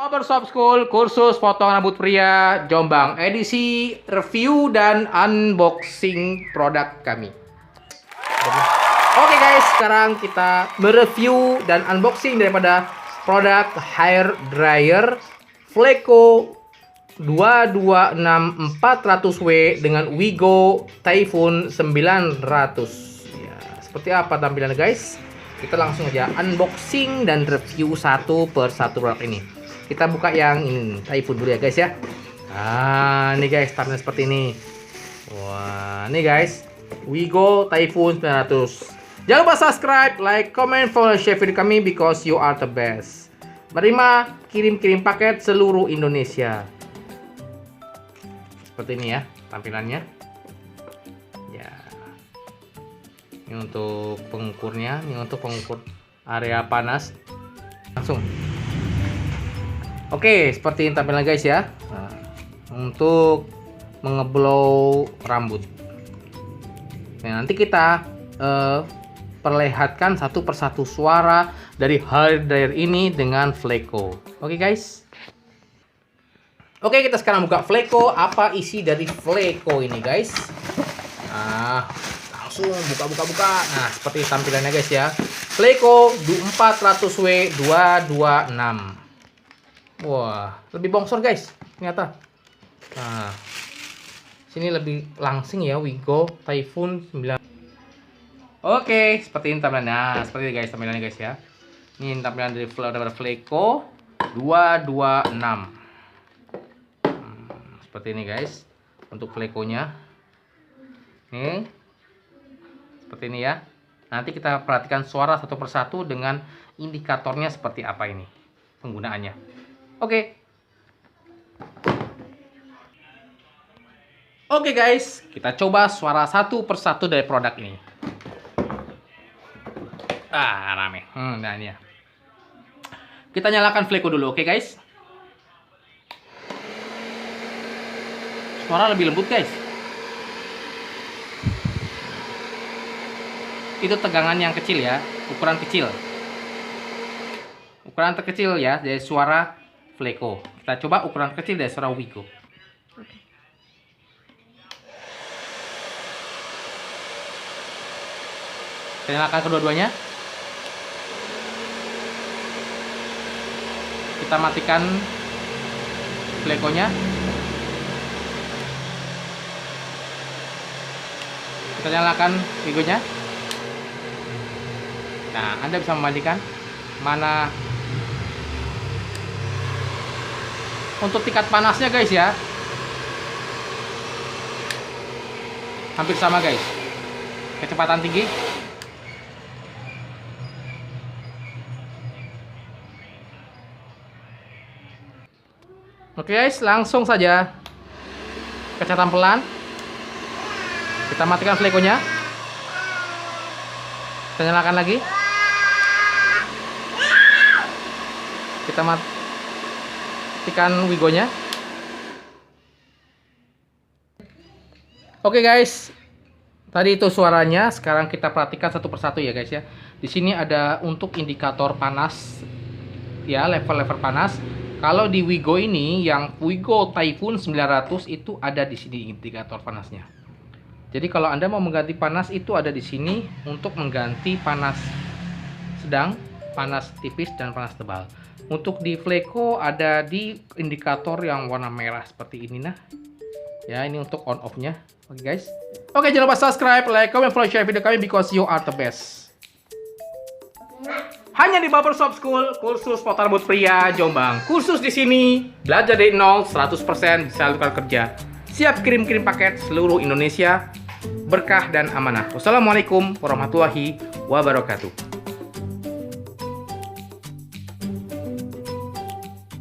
Barbershop School, kursus potong rambut pria Jombang, edisi review dan unboxing produk kami. Oke guys, sekarang kita mereview dan unboxing daripada produk hair dryer Fleco 226400W dengan Wigo Typhoon 900. Ya, seperti apa tampilannya guys? Kita langsung aja unboxing dan review satu per satu produk ini. Kita buka yang ini, Typhoon dulu ya guys ya. Ini guys, tampilan seperti ini. Wah, ini guys, Wigo Typhoon 900. Jangan lupa subscribe, like, comment, follow, share video kami because you are the best. Menerima kirim-kirim paket seluruh Indonesia. Seperti ini ya tampilannya. Ya. Ini untuk pengukurnya, ini untuk pengukur area panas. Langsung. Oke, seperti ini tampilan guys ya. Nah, untuk mengeblow rambut. Nah, nanti kita perlihatkan satu persatu suara dari hair dryer ini dengan Fleco. Oke guys. Oke, kita sekarang buka Fleco. Apa isi dari Fleco ini guys? Nah, langsung buka. Nah, seperti tampilannya guys ya. Fleco 400W 226. Wah, lebih bongsor guys, ternyata. Nah, sini lebih langsing ya, Wigo Typhoon 9. Oke, seperti ini tampilannya. Nah, seperti ini guys tampilannya guys ya. Ini tampilan dari Fleco 226. Seperti ini guys, untuk Fleco-nya. Nih, seperti ini ya. Nanti kita perhatikan suara satu persatu dengan indikatornya seperti apa ini penggunaannya. Oke guys, kita coba suara satu persatu dari produk ini. Rame. Nah ini ya. Kita nyalakan Fleco dulu, oke guys. Suara lebih lembut guys. Itu tegangan yang kecil ya, ukuran kecil. Ukuran terkecil ya dari suara Fleco. Kita coba ukuran kecil dari suara Wigo. Kita nyalakan kedua-duanya. Kita matikan Fleco-nya. Kita nyalakan Wigo-nya. Nah, Anda bisa membandingkan mana untuk tingkat panasnya guys ya. Hampir sama guys. Kecepatan tinggi. Oke guys, langsung saja kecepatan pelan. Kita matikan Fleco-nya. Kita nyalakan lagi. Kita matikan Wigo-nya. Oke guys, tadi itu suaranya. Sekarang kita perhatikan satu persatu ya guys ya. Di sini ada untuk indikator panas ya, level-level panas. Kalau di Wigo ini, yang Wigo Typhoon 900 itu ada di sini indikator panasnya. Jadi kalau Anda mau mengganti panas itu ada di sini untuk mengganti panas sedang, panas tipis dan panas tebal. Untuk di Fleco ada di indikator yang warna merah seperti ini nah. Ya, ini untuk on off-nya. Oke guys. Oke, jangan lupa subscribe, like, comment, follow, share video kami because you are the best. Hanya di Barbershop School, kursus potong rambut pria Jombang. Kursus di sini belajar dari nol 100% bisa lakukan kerja. Siap kirim-kirim paket seluruh Indonesia. Berkah dan amanah. Wassalamualaikum warahmatullahi wabarakatuh.